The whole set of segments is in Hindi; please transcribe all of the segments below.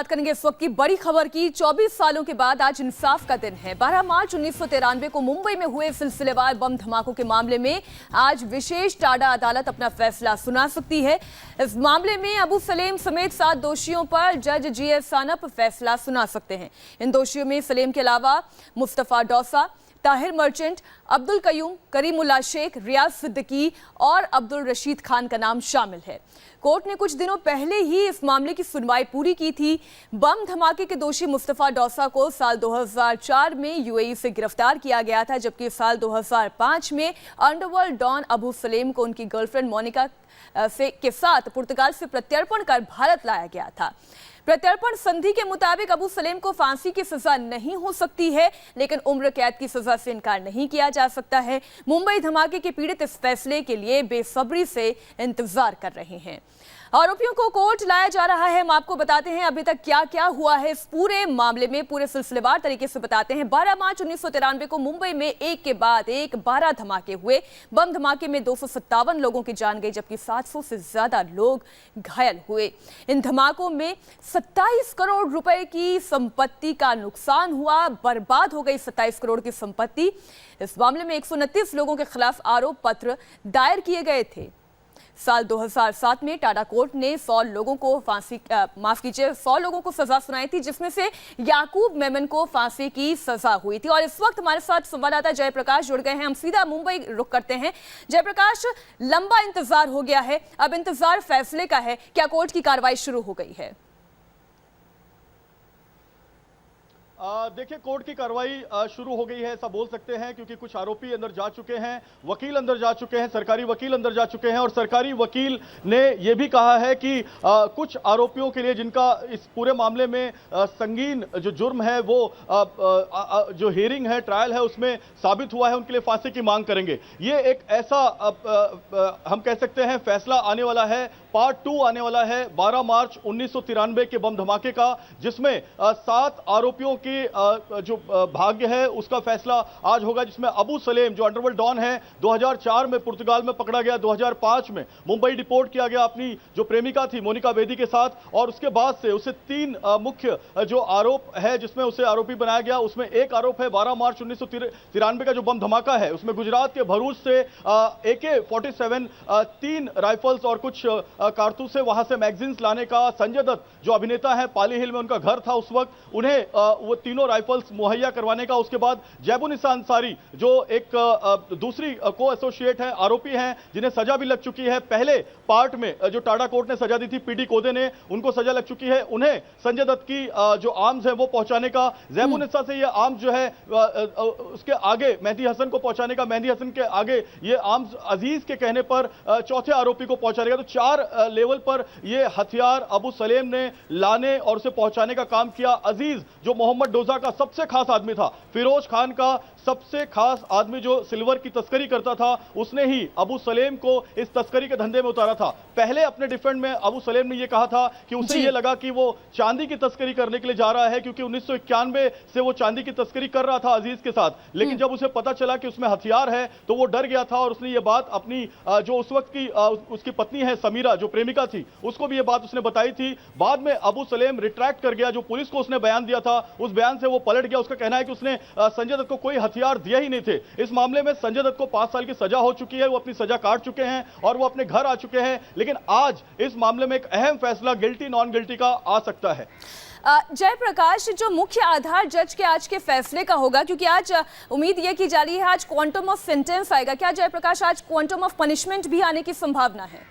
बात करेंगे इस वक्त की बड़ी खबर की। 24 सालों के बाद आज इंसाफ का दिन है। 12 मार्च 1993 को मुंबई में हुए सिलसिलेवार बम धमाकों के मामले में आज विशेष टाडा अदालत अपना फैसला सुना सकती है। इस मामले में अबू सलेम समेत 7 दोषियों पर जज GS सानप फैसला सुना सकते हैं। इन दोषियों में सलेम के अलावा मुस्तफा डोसा, ताहिर मर्चेंट, अब्दुल कयूम, करीमुल्ला शेख, रियाज सिद्दीकी और अब्दुल रशीद खान का नाम शामिल है। कोर्ट ने कुछ दिनों पहले ही इस मामले की सुनवाई पूरी की थी। बम धमाके के दोषी मुस्तफा डोसा को साल 2004 में UAE से गिरफ्तार किया गया था, जबकि साल 2005 में अंडरवर्ल्ड डॉन अबू सलेम को उनकी गर्लफ्रेंड मोनिका के साथ पुर्तगाल से प्रत्यर्पण कर भारत लाया गया था। प्रत्यर्पण संधि के मुताबिक अबू सलेम को फांसी की सजा नहीं हो सकती है, लेकिन उम्र कैद की सजा से इनकार नहीं किया जा सकता है। मुंबई धमाके के पीड़ित इस फैसले के लिए बेसब्री से इंतजार कर रहे हैं। आरोपियों को कोर्ट लाया जा रहा है। हम आपको बताते हैं अभी तक क्या क्या हुआ है इस पूरे मामले में, पूरे सिलसिलेवार तरीके से बताते हैं। 12 मार्च 1993 को मुंबई में एक के बाद एक 12 धमाके हुए। बम धमाके में 257 लोगों की जान गई, जबकि 700 से ज्यादा लोग घायल हुए। इन धमाकों में 27 करोड़ रुपए की संपत्ति का नुकसान हुआ, बर्बाद हो गई 27 करोड़ की संपत्ति। इस मामले में 129 लोगों के खिलाफ आरोप पत्र दायर किए गए थे। साल 2007 में टाडा कोर्ट ने 100 लोगों को 100 लोगों को सजा सुनाई थी, जिसमें से याकूब मेमन को फांसी की सजा हुई थी। और इस वक्त हमारे साथ संवाददाता जयप्रकाश जुड़ गए हैं। हम सीधा मुंबई रुख करते हैं। जयप्रकाश, लंबा इंतजार हो गया है, अब इंतजार फैसले का है। क्या कोर्ट की कार्रवाई शुरू हो गई है? देखिए, कोर्ट की कार्रवाई शुरू हो गई है, ऐसा बोल सकते हैं, क्योंकि कुछ आरोपी अंदर जा चुके हैं, वकील अंदर जा चुके हैं, सरकारी वकील अंदर जा चुके हैं। और सरकारी वकील ने यह भी कहा है कि कुछ आरोपियों के लिए जिनका इस पूरे मामले में संगीन जो जुर्म है, वो जो हियरिंग है, ट्रायल है, उसमें साबित हुआ है, उनके लिए फांसी की मांग करेंगे। ये एक ऐसा हम कह सकते हैं फैसला आने वाला है, पार्ट 2 आने वाला है 12 मार्च 1993 के बम धमाके का, जिसमें 7 आरोपियों के जो भाग्य है उसका फैसला आज होगा, जिसमें अबू सलेम जो अंडरवर्ल्ड डॉन है, 2004 में पुर्तगाल में पकड़ा गया, 2005 में मुंबई डिपोर्ट किया गया अपनी जो प्रेमिका थी मोनिका बेदी के साथ, और उसके बाद से उसे 3 मुख्य जो आरोप है जिसमें उसे आरोपी बनाया गया, उसमें एक आरोप है 12 मार्च 1993 का जो बम धमाका है, उसमें गुजरात के भरूच से AK-47 3 राइफल्स और कुछ कारतूस से वहां से मैगजीन्स लाने का संजय दत्त जो अभिनेता है, पाली हिल में उनका घर था उस वक्त, उन्हें वो तीनों राइफल्स मुहैया करवाने का। उसके बाद जैबुनिसा अंसारी जो एक दूसरी को एसोसिएट है, आरोपी हैं, जिन्हें सजा भी लग चुकी है। पहले पार्ट में जो टाडा कोर्ट ने सजा दी थी, PD कोदे ने, उनको सजा लग चुकी है। उन्हें संजय दत्त की जो आर्म्स है वो पहुंचाने का, जैबुनिसा से ये आर्म्स जो है उसके आगे मेहदी हसन को पहुंचाने का, मेहदी हसन के आगे ये आर्म्स अजीज के कहने पर चौथे आरोपी को पहुंचाने का। तो 4 लेवल पर ये हथियार अबू सलेम ने लाने और उसे पहुंचाने का काम किया। अजीज जो मोहम्मद डोजा का सबसे खास आदमी था, फिरोज खान का सबसे खास आदमी जो सिल्वर की तस्करी करता था, उसने ही अबू सलेम को इस तस्करी के धंधे में उतारा था। पहले अपने डिफेंड में अबू सलेम ने यह कहा था कि उसे यह लगा कि वो चांदी की तस्करी करने के लिए जा रहा है, क्योंकि 1991 से वो चांदी की तस्करी कर रहा था अजीज के साथ। लेकिन जब उसे पता चला कि उसमें हथियार है तो वो डर गया था, और उसने ये बात अपनी जो उस वक्त की उसकी पत्नी है समीरा जो प्रेमिका थी, उसको भी ये बात उसने बताई थी। बाद में अबू सलेम रिट्रैक्ट कर गया, जो पुलिस को उसने बयान दिया था उस बयान से वो पलट गया। उसका कहना है कि उसने संजय दत्त को कोई हथियार दिया ही नहीं थे। इस मामले में संजय दत्त को 5 साल की सजा हो चुकी है, वो अपनी सजा काट चुके हैं और वो अपने घर आ चुके हैं। लेकिन आज इस मामले में एक अहम फैसला गिल्टी नॉन गिल्टी का आ सकता है। जयप्रकाश, जो मुख्य आधार जज के आज के फैसले का होगा, क्योंकि आज उम्मीद यह की जा रही है आज क्वांटम ऑफ सेंटेंस आएगा, क्या जयप्रकाश आज क्वांटम ऑफ पनिशमेंट भी आने की संभावना है?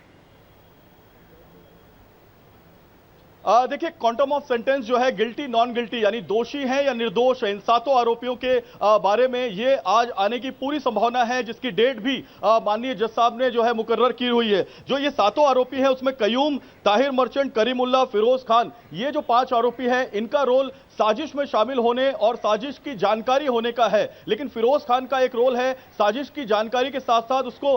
देखिए, क्वांटम ऑफ सेंटेंस जो है गिल्टी नॉन गिल्टी यानी दोषी है या निर्दोष है, इन 7 आरोपियों के बारे में ये आज आने की पूरी संभावना है, जिसकी डेट भी माननीय जज साहब ने जो है मुकर्रर की हुई है। जो ये 7 आरोपी है उसमें कयूम, ताहिर मर्चेंट, करीमुल्ला, फिरोज खान, ये जो 5 आरोपी हैं, इनका रोल साजिश में शामिल होने और साजिश की जानकारी होने का है। लेकिन फिरोज खान का एक रोल है साजिश की जानकारी के साथ साथ उसको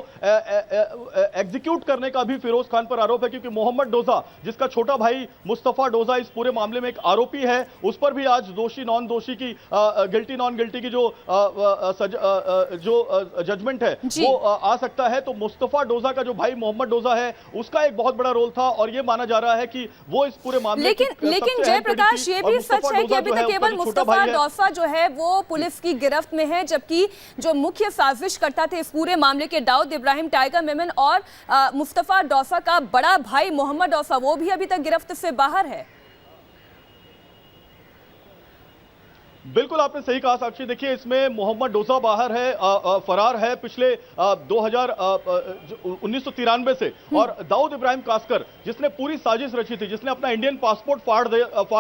एग्जीक्यूट करने का भी फिरोज खान पर आरोप है, क्योंकि मोहम्मद डोजा जिसका छोटा भाई मुस्तफा डोजा इस पूरे मामले में एक आरोपी है, उस पर भी आज दोषी नॉन दोषी की गिल्टी नॉन गिल्टी की जो जजमेंट है वो आ सकता है। तो मुस्तफा डोजा का जो भाई मोहम्मद डोजा है उसका एक बहुत बड़ा रोल था और ये माना जा रहा है कि वो इस पूरे मामले लेकिन जयप्रकाश ये भी सच है कि अभी तक केवल मुस्तफा डोसा जो है वो पुलिस की गिरफ्त में है, जबकि जो मुख्य साजिश करता थे इस पूरे मामले के दाऊद इब्राहिम टाइगर मेमन और मुस्तफा डोसा का बड़ा भाई मोहम्मद डोसा वो भी अभी तक गिरफ्त से बाहर है। बिल्कुल आपने सही कहा साक्षी। देखिए इसमें मोहम्मद डोसा बाहर है, फरार है पिछले 1993 से, और दाऊद इब्राहिम कास्कर जिसने पूरी साजिश रची थी, जिसने अपना इंडियन पासपोर्ट फाड़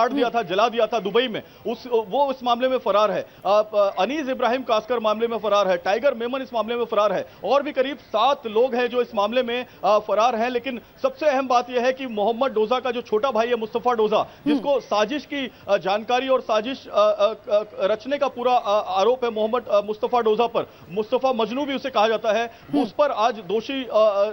दिया था, जला दिया था दुबई में, वो इस मामले में फरार है। अनीस इब्राहिम कास्कर मामले में फरार है, टाइगर मेमन इस मामले में फरार है, और भी करीब 7 लोग हैं जो इस मामले में फरार हैं। लेकिन सबसे अहम बात यह है कि मोहम्मद डोसा का जो छोटा भाई है मुस्तफा डोसा, जिसको साजिश की जानकारी और साजिश रचने का पूरा आरोप है मोहम्मद मुस्तफा डोजा पर, मुस्तफा मजनू भी उसे कहा जाता है, उस पर आज दोषी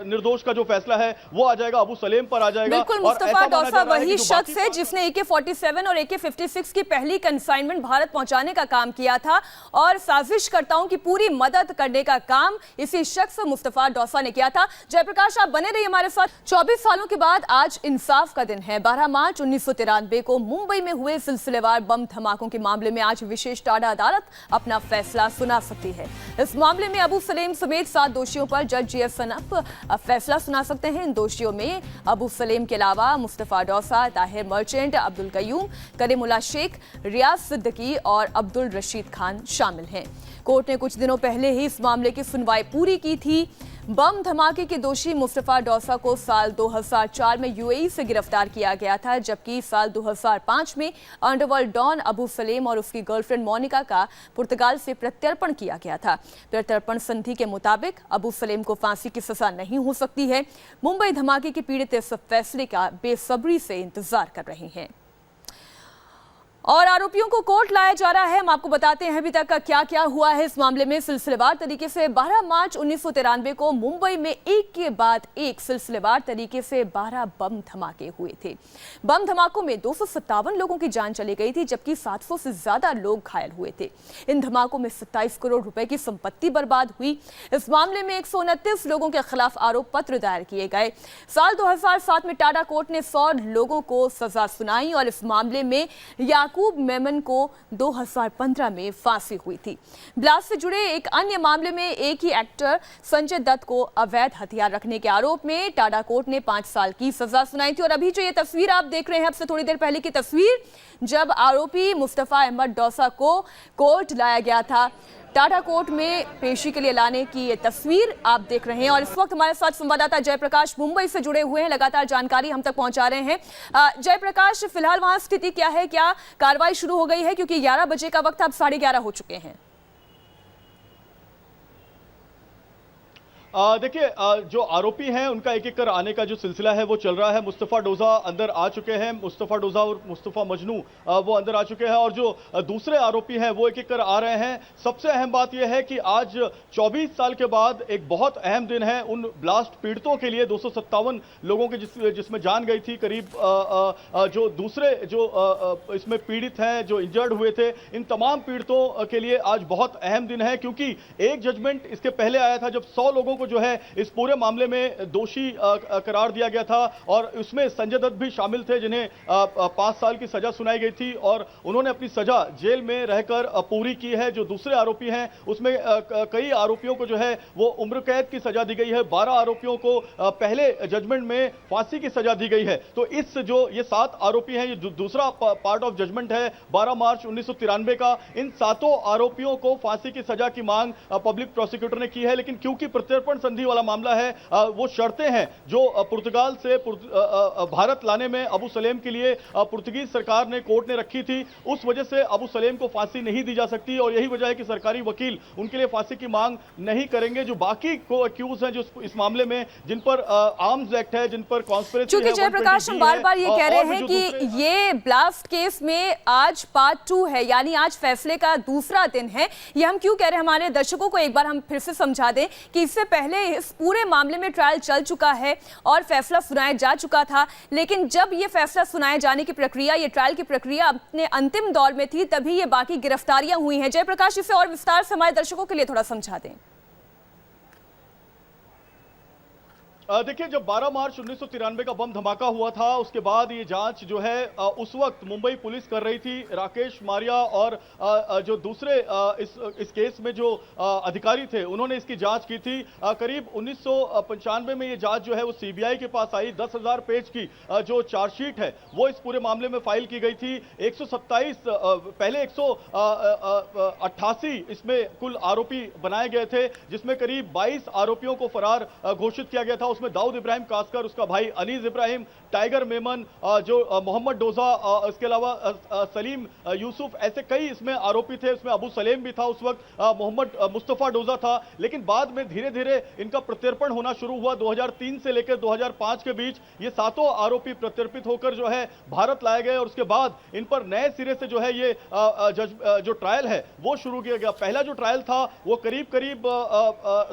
निर्दोष का जो फैसला है वो आ जाएगा, अबू सलेम पर आ जाएगा। बिल्कुल, मुस्तफा डोसा वही शख्स है जिसने AK-47 और AK-56 की पहली कंसाइनमेंट भारत पहुंचाने का काम किया था और साजिशकर्ताओं की पूरी मदद करने का काम इसी शख्स मुस्तफा डोसा ने किया था। जयप्रकाश आप बने रहिए हमारे साथ। 24 सालों के बाद आज इंसाफ का दिन है। 12 मार्च 1993 को मुंबई में हुए सिलसिलेवार बम धमाकों के मामले में आज विशेष टाडा अदालत अपना फैसला सुना सकती है। इस मामले में अबू सलेम समेत 7 दोषियों पर जज GF सनप फैसला सुना सकते हैं। इन दोषियों में अबू सलेम के अलावा मुस्तफा डोसा, ताहिर मर्चेंट, अब्दुल कयूम, करीमुल्ला शेख, रियाज सिद्दीकी और अब्दुल रशीद खान शामिल हैं। कोर्ट ने कुछ दिनों पहले ही इस मामले की सुनवाई पूरी की थी। बम धमाके के दोषी मुस्तफा डोसा को साल 2004 में UAE से गिरफ्तार किया गया था, जबकि साल 2005 में अंडरवर्ल्ड डॉन अबू सलेम और उसकी गर्लफ्रेंड मोनिका का पुर्तगाल से प्रत्यर्पण किया गया था। प्रत्यर्पण संधि के मुताबिक अबू सलेम को फांसी की सजा नहीं हो सकती है। मुंबई धमाके के पीड़ित इस फैसले का बेसब्री से इंतजार कर रहे हैं और आरोपियों को कोर्ट लाया जा रहा है। हम आपको बताते हैं अभी तक का क्या क्या हुआ है इस मामले में। सिलसिलेवार तरीके से 12 मार्च 1993 को मुंबई में एक के बाद एक सिलसिलेवार तरीके से 12 बम धमाके हुए थे। बम धमाकों में 257 लोगों की जान चली गई थी, जबकि 700 से ज्यादा लोग घायल हुए थे। इन धमाकों में 27 करोड़ रुपए की संपत्ति बर्बाद हुई। इस मामले में 129 लोगों के खिलाफ आरोप पत्र दायर किए गए। साल 2007 में टाडा कोर्ट ने 100 लोगों को सजा सुनाई और इस मामले में याकूब मेमन को 2015 में फांसी हुई थी। ब्लास्ट से जुड़े एक अन्य मामले में एक ही एक्टर संजय दत्त को अवैध हथियार रखने के आरोप में टाडा कोर्ट ने 5 साल की सजा सुनाई थी। और अभी जो ये तस्वीर आप देख रहे हैं, अब से थोड़ी देर पहले की तस्वीर, जब आरोपी मुस्तफा अहमद डोसा को कोर्ट लाया गया था, टाडा कोर्ट में पेशी के लिए लाने की ये तस्वीर आप देख रहे हैं। और इस वक्त हमारे साथ संवाददाता जयप्रकाश मुंबई से जुड़े हुए हैं, लगातार जानकारी हम तक पहुंचा रहे हैं। जयप्रकाश, फिलहाल वहां स्थिति क्या है, क्या कार्रवाई शुरू हो गई है? क्योंकि 11 बजे का वक्त अब 11:30 हो चुके हैं। देखिए जो आरोपी हैं उनका एक एक कर आने का जो सिलसिला है वो चल रहा है। मुस्तफा डोजा अंदर आ चुके हैं, मुस्तफा डोजा और मुस्तफा मजनू वो अंदर आ चुके हैं, और जो दूसरे आरोपी हैं वो एक एक कर आ रहे हैं। सबसे अहम बात यह है कि आज 24 साल के बाद एक बहुत अहम दिन है उन ब्लास्ट पीड़ितों के लिए। 257 लोगों के जिसमें जान गई थी, करीब जो दूसरे जो इसमें पीड़ित हैं, जो इंजर्ड हुए थे, इन तमाम पीड़ितों के लिए आज बहुत अहम दिन है। क्योंकि एक जजमेंट इसके पहले आया था जब 100 लोगों को जो है इस पूरे मामले में दोषी करार दिया गया था, और उसमें संजय दत्त भी शामिल थे जिन्हें 5 साल की सजा सुनाई गई थी, और उन्होंने अपनी सजा जेल में रहकर पूरी की है। जो दूसरे आरोपी हैं उसमें कई आरोपियों को जो है वो उम्र कैद की सजा दी गई है। 12 आरोपियों को पहले जजमेंट में फांसी की सजा दी गई है। तो इस जो ये 7 आरोपी हैं, ये दूसरा पार्ट ऑफ जजमेंट है 12 मार्च 1993 का। इन 7 आरोपियों को फांसी की सजा की मांग पब्लिक प्रोसिक्यूटर ने की है, लेकिन क्योंकि प्रत्यर्पण संधि वाला मामला है, वो शर्तें हैं जो पुर्तगाल से भारत लाने में अबू सलेम के लिए पुर्तगीज सरकार ने, कोर्ट ने रखी थी, उस वजह से अबू सलेम को फांसी नहीं दी जा सकती। और यही वजह है कि सरकारी वकील उनके लिए फांसी की मांग नहीं करेंगे। जो बाकी को अक्यूज हैं जो इस मामले में, जिन पर आर्म्स एक्ट है, जिन पर कॉन्स्पिरेसी है, चूंकि जयप्रकाश हम बार-बार ये कह रहे हैं कि ये ब्लास्ट केस में आज पार्ट 2 है, यानी आज फैसले का दूसरा दिन है। ये हम क्यों कह रहे हैं, हमारे दर्शकों को एक बार हम फिर से समझा दें कि इससे पहले इस पूरे मामले में ट्रायल चल चुका है और फैसला सुनाया जा चुका था, लेकिन जब ये फैसला सुनाए जाने की प्रक्रिया, ये ट्रायल की प्रक्रिया अपने अंतिम दौर में थी, तभी ये बाकी गिरफ्तारियां हुई हैं। जयप्रकाश, इसे और विस्तार से हमारे दर्शकों के लिए थोड़ा समझा दें। देखिए, जब 12 मार्च 1993 का बम धमाका हुआ था, उसके बाद ये जांच जो है उस वक्त मुंबई पुलिस कर रही थी। राकेश मारिया और जो दूसरे इस केस में जो अधिकारी थे, उन्होंने इसकी जांच की थी। करीब 1995 में ये जांच जो है वो सीबीआई के पास आई। 10,000 पेज की जो चार्जशीट है वो इस पूरे मामले में फाइल की गई थी। 127 पहले 188 इसमें कुल आरोपी बनाए गए थे, जिसमें करीब 22 आरोपियों को फरार घोषित किया गया था। उसमें दाऊद इब्राहिम कासकर, उसका भाई अनीस इब्राहिम, टाइगर मेमन, जो मोहम्मद डोजा, इसके अलावा सलीम यूसुफ, ऐसे कई इसमें आरोपी थे। उसमें अबू सलेम भी था उस वक्त, मोहम्मद मुस्तफा डोजा था। लेकिन बाद में धीरे धीरे इनका प्रत्यर्पण होना शुरू हुआ। 2003 से लेकर 2005 के बीच ये सातों आरोपी प्रत्यर्पित होकर जो है भारत लाए गए और उसके बाद इन पर नए सिरे से जो है ये जो ट्रायल है वो शुरू किया गया। पहला जो ट्रायल था वो करीब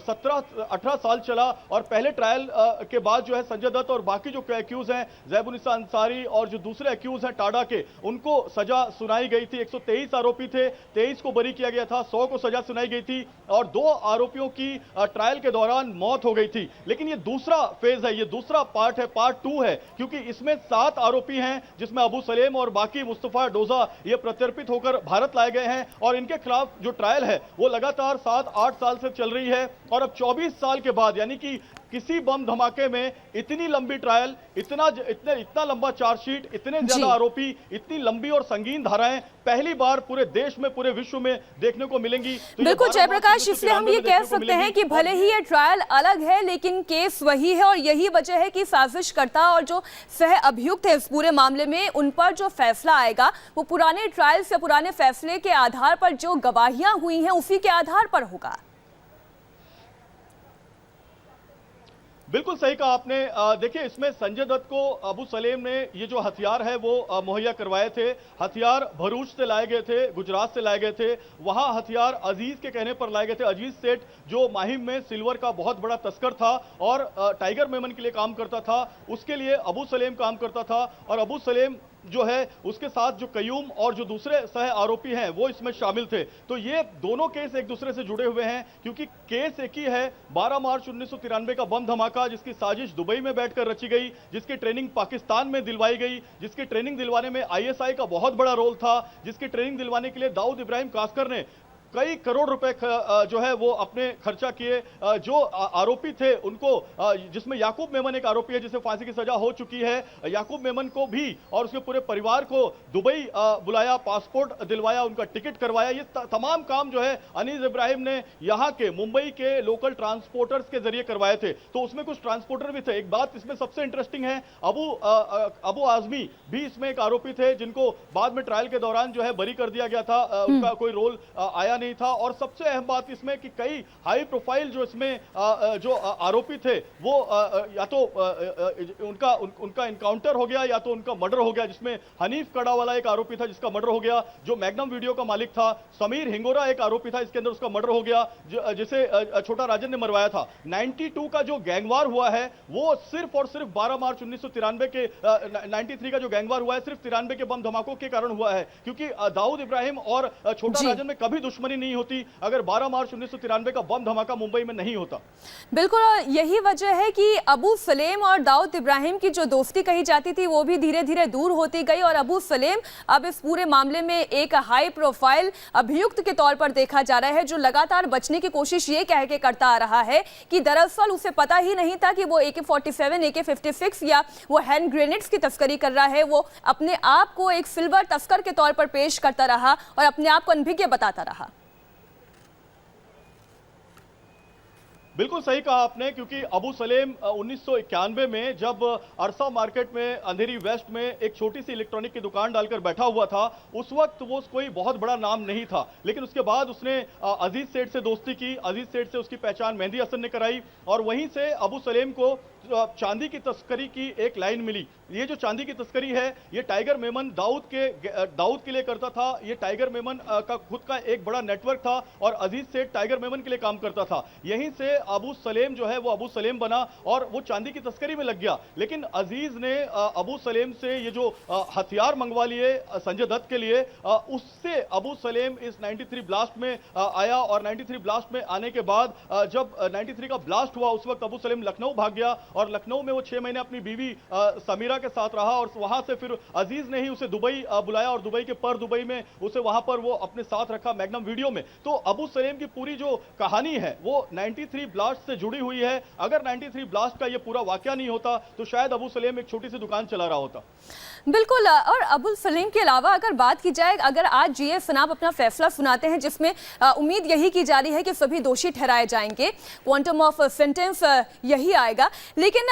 17-18 साल चला और पहले ट्रायल के बाद जो है संजय दत्त और बाकी जो एक्यूज हैं, जैबुनिसा अंसारी और जो दूसरे एक्यूज हैं टाडा के, उनको सजा सुनाई गई थी। 123 आरोपी थे, 23 को बरी किया गया था, 100 को सजा सुनाई गई थी और 2 आरोपियों की ट्रायल के दौरान मौत हो गई थी। लेकिन ये दूसरा फेज है, ये दूसरा पार्ट है, पार्ट 2 है, क्योंकि इसमें 7 आरोपी हैं, जिसमें अबू सलेम और बाकी मुस्तफा डोजा ये प्रत्यर्पित होकर भारत लाए गए हैं और इनके खिलाफ जो ट्रायल है वो लगातार 7-8 साल से चल रही है। और अब 24 साल के बाद, यानी कि किसी बम धमाके में इतनी लंबी ट्रायल, इतना लंबा चार्जशीट, इतने ज्यादा आरोपी, इतनी लंबी और संगीन धाराएं पहली बार पूरे देश में, पूरे विश्व में देखने को मिलेंगी। तो बिल्कुल जयप्रकाश, इसलिए हम ये कह सकते हैं कि भले ही ये ट्रायल अलग है लेकिन केस वही है और यही वजह है कि साजिशकर्ता और जो सह अभियुक्त है इस पूरे मामले में, उन पर जो फैसला आएगा वो पुराने ट्रायल से, पुराने फैसले के आधार पर जो गवाहियां हुई हैं उसी के आधार पर होगा। बिल्कुल सही कहा आपने। देखिए, इसमें संजय दत्त को अबू सलेम ने ये जो हथियार है वो मुहैया करवाए थे। हथियार भरूच से लाए गए थे, गुजरात से लाए गए थे। वहां हथियार अजीज के कहने पर लाए गए थे। अजीज सेठ जो माहिम में सिल्वर का बहुत बड़ा तस्कर था और टाइगर मेमन के लिए काम करता था, उसके लिए अबू सलेम काम करता था। और अबू सलेम जो है उसके साथ जो कयूम और जो दूसरे सह आरोपी हैं वो इसमें शामिल थे। तो ये दोनों केस एक दूसरे से जुड़े हुए हैं, क्योंकि केस एक ही है। 12 मार्च 1993 का बम धमाका, जिसकी साजिश दुबई में बैठकर रची गई, जिसकी ट्रेनिंग पाकिस्तान में दिलवाई गई, जिसकी ट्रेनिंग दिलवाने में आईएसआई का बहुत बड़ा रोल था, जिसकी ट्रेनिंग दिलवाने के लिए दाऊद इब्राहिम कासकर ने कई करोड़ रुपए जो है वो अपने खर्चा किए। जो आरोपी थे उनको, जिसमें याकूब मेमन एक आरोपी है जिसे फांसी की सजा हो चुकी है, याकूब मेमन को भी और उसके पूरे परिवार को दुबई बुलाया, पासपोर्ट दिलवाया, उनका टिकट करवाया। ये तमाम काम जो है अनीस इब्राहिम ने यहाँ के मुंबई के लोकल ट्रांसपोर्टर्स के जरिए करवाए थे। तो उसमें कुछ ट्रांसपोर्टर भी थे। एक बात इसमें सबसे इंटरेस्टिंग है, अबू आजमी भी इसमें एक आरोपी थे, जिनको बाद में ट्रायल के दौरान जो है बरी कर दिया गया था। उनका कोई रोल आया नहीं था। और सबसे अहम बात इसमें कि कई हाई प्रोफाइल जो इसमें जो आरोपी थे वो या तो उनका इनकाउंटर हो गया या तो उनका मर्डर हो गया, जिसमें हनीफ कड़ावाला एक आरोपी था जिसका मर्डर हो गया। जो मैग्नम वीडियो का मालिक था समीर हिंगोरा एक आरोपी था, इसके अंदर उसका मर्डर हो गया, जिसे छोटा राजन ने मरवाया था। 92 का जो गैंगवार हुआ है वो सिर्फ और सिर्फ 12 मार्च 1993 के 93 का जो गैंगवार हुआ है सिर्फ 93 के बम धमाकों के कारण हुआ है, क्योंकि दाऊद इब्राहिम और छोटा राजन में कभी दुश्मनी नहीं होती अगर 12 मार्च 1993 का बम धमाका मुंबई में नहीं होता। बिल्कुल, यही वजह है कि अबू सलेम और दाऊद इब्राहिम की जो दोस्ती कही जाती थी वो भी धीरे धीरे दूर होती गई और अबू सलेम अब इस पूरे मामले में एक हाई प्रोफाइल अभियुक्त के तौर पर देखा जा रहा है, जो लगातार बचने की कोशिश ये कह के करता आ रहा है कि दरअसल उसे पता ही नहीं था कि वो AK-47, AK-56 या वो हैंड ग्रेनेड्स की तस्करी कर रहा है। वो अपने आप को एक सिल्वर तस्कर के तौर पर पेश करता रहा और अपने आप को अनभिज्ञ बताता रहा। बिल्कुल सही कहा आपने, क्योंकि अबू सलेम 1991 में जब अरसा मार्केट में अंधेरी वेस्ट में एक छोटी सी इलेक्ट्रॉनिक की दुकान डालकर बैठा हुआ था, उस वक्त वो कोई बहुत बड़ा नाम नहीं था। लेकिन उसके बाद उसने अजीज सेठ से दोस्ती की, अजीज सेठ से उसकी पहचान मेहंदी हसन ने कराई और वहीं से अबू सलेम को चांदी की तस्करी की एक लाइन मिली। ये जो चांदी की तस्करी है, ये टाइगर मेमन दाऊद के लिए करता था। ये टाइगर मेमन का खुद का एक बड़ा नेटवर्क था और अजीज सेठ टाइगर मेमन के लिए काम करता था। यहीं से अबू सलेम जो है वो अबू सलेम बना और वो चांदी की तस्करी में लग गया। लेकिन अजीज ने अबू सलेम से ये जो हथियार मंगवा लिए संजय दत्त के लिए, उससे अबू सलेम इस 93 ब्लास्ट में आया और 93 ब्लास्ट में आने के बाद जब 93 का ब्लास्ट हुआ उस वक्त अबू सलेम लखनऊ भाग गया और लखनऊ में वो 6 महीने अपनी बीवी समीरा के साथ रहा और वहां से फिर अजीज ने ही उसे दुबई बुलाया और दुबई के पर दुबई में उसे वहां पर वो अपने साथ रखा मैग्नम वीडियो में। तो अबू सलेम की पूरी जो कहानी है वो 93 ब्लास्ट से जुड़ी हुई है। अगर 93 ब्लास्ट का ये पूरा वाकया नहीं होता तो शायद अबू सलेम एक छोटी सी दुकान चला रहा होता। बिल्कुल। और अबुल सलीम के अलावा अगर बात की जाए, अगर आज जीए सनाब अपना फैसला सुनाते हैं जिसमें उम्मीद यही की जा रही है कि सभी दोषी ठहराए जाएंगे, क्वांटम ऑफ सेंटेंस यही आएगा, लेकिन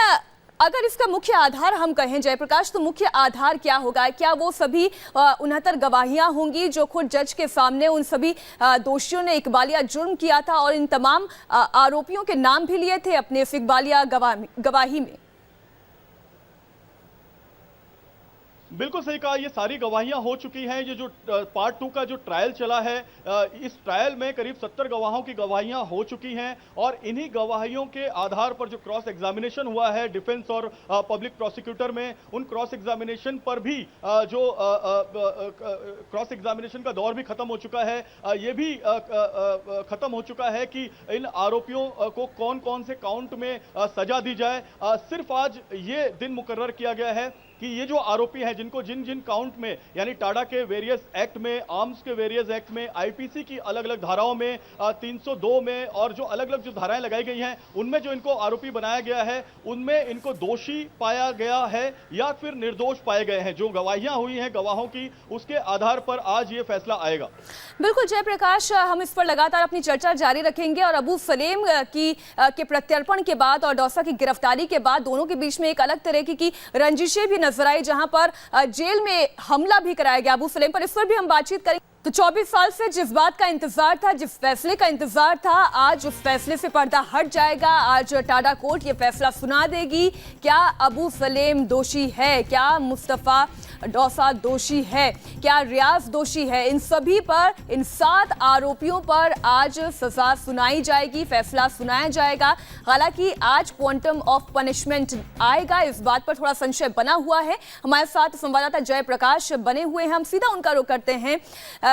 अगर इसका मुख्य आधार हम कहें जयप्रकाश, तो मुख्य आधार क्या होगा? क्या वो सभी 69 गवाहियां होंगी जो खुद जज के सामने उन सभी दोषियों ने इकबालिया जुर्म किया था और इन तमाम आरोपियों के नाम भी लिए थे अपने इस इकबालिया गवाही में? बिल्कुल सही कहा, ये सारी गवाहियां हो चुकी हैं। ये जो पार्ट 2 का जो ट्रायल चला है, इस ट्रायल में करीब 70 गवाहों की गवाहियां हो चुकी हैं और इन्हीं गवाहियों के आधार पर जो क्रॉस एग्जामिनेशन हुआ है डिफेंस और पब्लिक प्रोसिक्यूटर में, उन क्रॉस एग्जामिनेशन पर भी जो क्रॉस एग्जामिनेशन का दौर भी खत्म हो चुका है। ये भी खत्म हो चुका है कि इन आरोपियों को कौन कौन से काउंट में सजा दी जाए। सिर्फ आज ये दिन मुकर्रर किया गया है कि ये जो आरोपी हैं जिनको जिन जिन काउंट में, यानी टाडा के वेरियस एक्ट में, आर्म्स के वेरियस एक्ट में, आईपीसी की अलग अलग धाराओं में, 302 में और जो अलग अलग जो धाराएं लगाई गई हैं उनमें जो इनको आरोपी बनाया गया है उनमें इनको दोषी पाया गया है या फिर निर्दोष पाए गए हैं। जो गवाहियां हुई हैं गवाहों की, उसके आधार पर आज ये फैसला आएगा। बिल्कुल जयप्रकाश, हम इस पर लगातार अपनी चर्चा जारी रखेंगे और अबू सलेम के प्रत्यर्पण के बाद और डोसा की गिरफ्तारी के बाद दोनों के बीच में एक अलग तरह की रंजिशें भी नजर आई, जहां पर जेल में हमला भी कराया गया अबू सलेम पर। इस पर भी हम बातचीत करेंगे। तो 24 साल से जिस बात का इंतजार था, जिस फैसले का इंतजार था, आज उस फैसले से पर्दा हट जाएगा। आज टाडा कोर्ट ये फैसला सुना देगी। क्या अबू सलेम दोषी है? क्या मुस्तफा डोसा दोषी है? क्या रियाज दोषी है? इन सभी पर, इन 7 आरोपियों पर आज सजा सुनाई जाएगी, फैसला सुनाया जाएगा। हालांकि आज क्वांटम ऑफ पनिशमेंट आएगा, इस बात पर थोड़ा संशय बना हुआ है। हमारे साथ संवाददाता जयप्रकाश बने हुए हैं, हम सीधा उनका रुख करते हैं।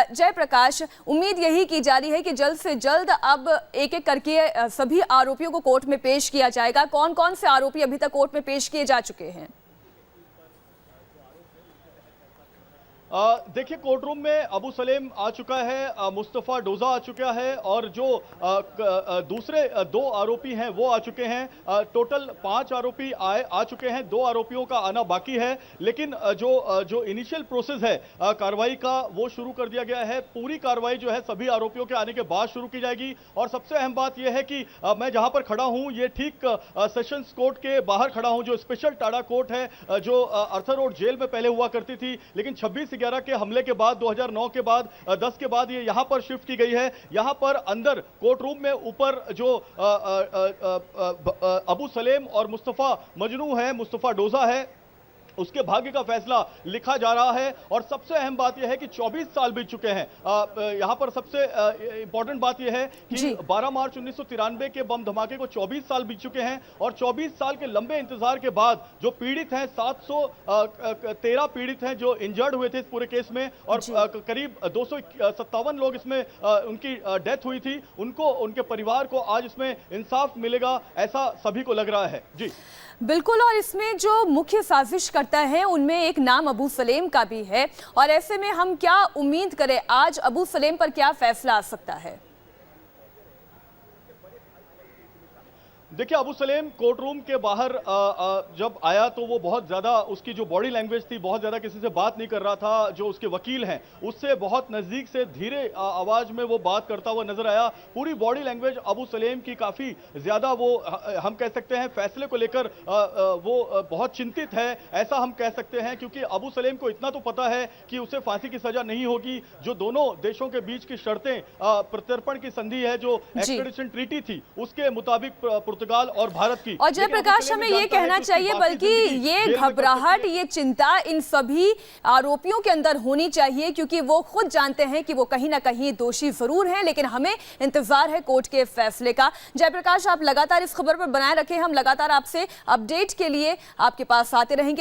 जयप्रकाश, उम्मीद यही की जा रही है कि जल्द से जल्द अब एक एक करके सभी आरोपियों को कोर्ट में पेश किया जाएगा। कौन कौन से आरोपी अभी तक कोर्ट में पेश किए जा चुके हैं? देखिए, कोर्ट रूम में अबू सलेम आ चुका है, मुस्तफा डोजा आ चुका है और जो दूसरे 2 आरोपी हैं वो आ चुके हैं। टोटल 5 आरोपी आ चुके हैं, 2 आरोपियों का आना बाकी है। लेकिन जो इनिशियल प्रोसेस है कार्रवाई का वो शुरू कर दिया गया है। पूरी कार्रवाई जो है सभी आरोपियों के आने के बाद शुरू की जाएगी। और सबसे अहम बात यह है कि मैं जहां पर खड़ा हूं ये ठीक सेशंस कोर्ट के बाहर खड़ा हूं, जो स्पेशल टाडा कोर्ट है, जो अर्थर रोड जेल में पहले हुआ करती थी, लेकिन 26/11 के हमले के बाद, 2009 के बाद, 10 के बाद ये यहां पर शिफ्ट की गई है। यहां पर अंदर कोर्ट रूम में ऊपर जो अबू सलेम और मुस्तफा मजनू है, मुस्तफा डोजा है, उसके भाग्य का फैसला लिखा जा रहा है। और सबसे अहम बात यह है कि 24 साल बीत चुके हैं। यहां पर सबसे इंपॉर्टेंट बात यह है कि 12 मार्च 1993 के बम धमाके को 24 साल बीत चुके हैं और 24 साल के लंबे इंतजार के बाद जो पीड़ित हैं, 713 पीड़ित हैं जो इंजर्ड हुए थे इस पूरे केस में और करीब 257 लोग इसमें उनकी डेथ हुई थी, उनको, उनके परिवार को आज इसमें इंसाफ मिलेगा, ऐसा सभी को लग रहा है। जी बिल्कुल। और इसमें जो मुख्य साजिश करता है उनमें एक नाम अबू सलेम का भी है, और ऐसे में हम क्या उम्मीद करें आज अबू सलेम पर क्या फैसला आ सकता है? देखिए, अबू सलेम कोर्ट रूम के बाहर जब आया तो वो बहुत ज़्यादा, उसकी जो बॉडी लैंग्वेज थी, बहुत ज़्यादा किसी से बात नहीं कर रहा था। जो उसके वकील हैं उससे बहुत नज़दीक से धीरे आवाज़ में वो बात करता हुआ नजर आया। पूरी बॉडी लैंग्वेज अबू सलेम की काफ़ी ज़्यादा, वो हम कह सकते हैं फैसले को लेकर वो बहुत चिंतित है, ऐसा हम कह सकते हैं। क्योंकि अबू सलेम को इतना तो पता है कि उसे फांसी की सज़ा नहीं होगी। जो दोनों देशों के बीच की शर्तें, प्रत्यर्पण की संधि है, जो एक्सट्रेडिशन ट्रीटी थी, उसके मुताबिक पुर्तगाल और भारत की। और जयप्रकाश, हमें ये कहना चाहिए बल्कि ये घबराहट, ये चिंता इन सभी आरोपियों के अंदर होनी चाहिए, क्योंकि वो खुद जानते हैं कि वो कहीं ना कहीं दोषी जरूर हैं, लेकिन हमें इंतजार है कोर्ट के फैसले का। जयप्रकाश, आप लगातार इस खबर पर बनाए रखें, हम लगातार आपसे अपडेट के लिए आपके पास आते रहेंगे।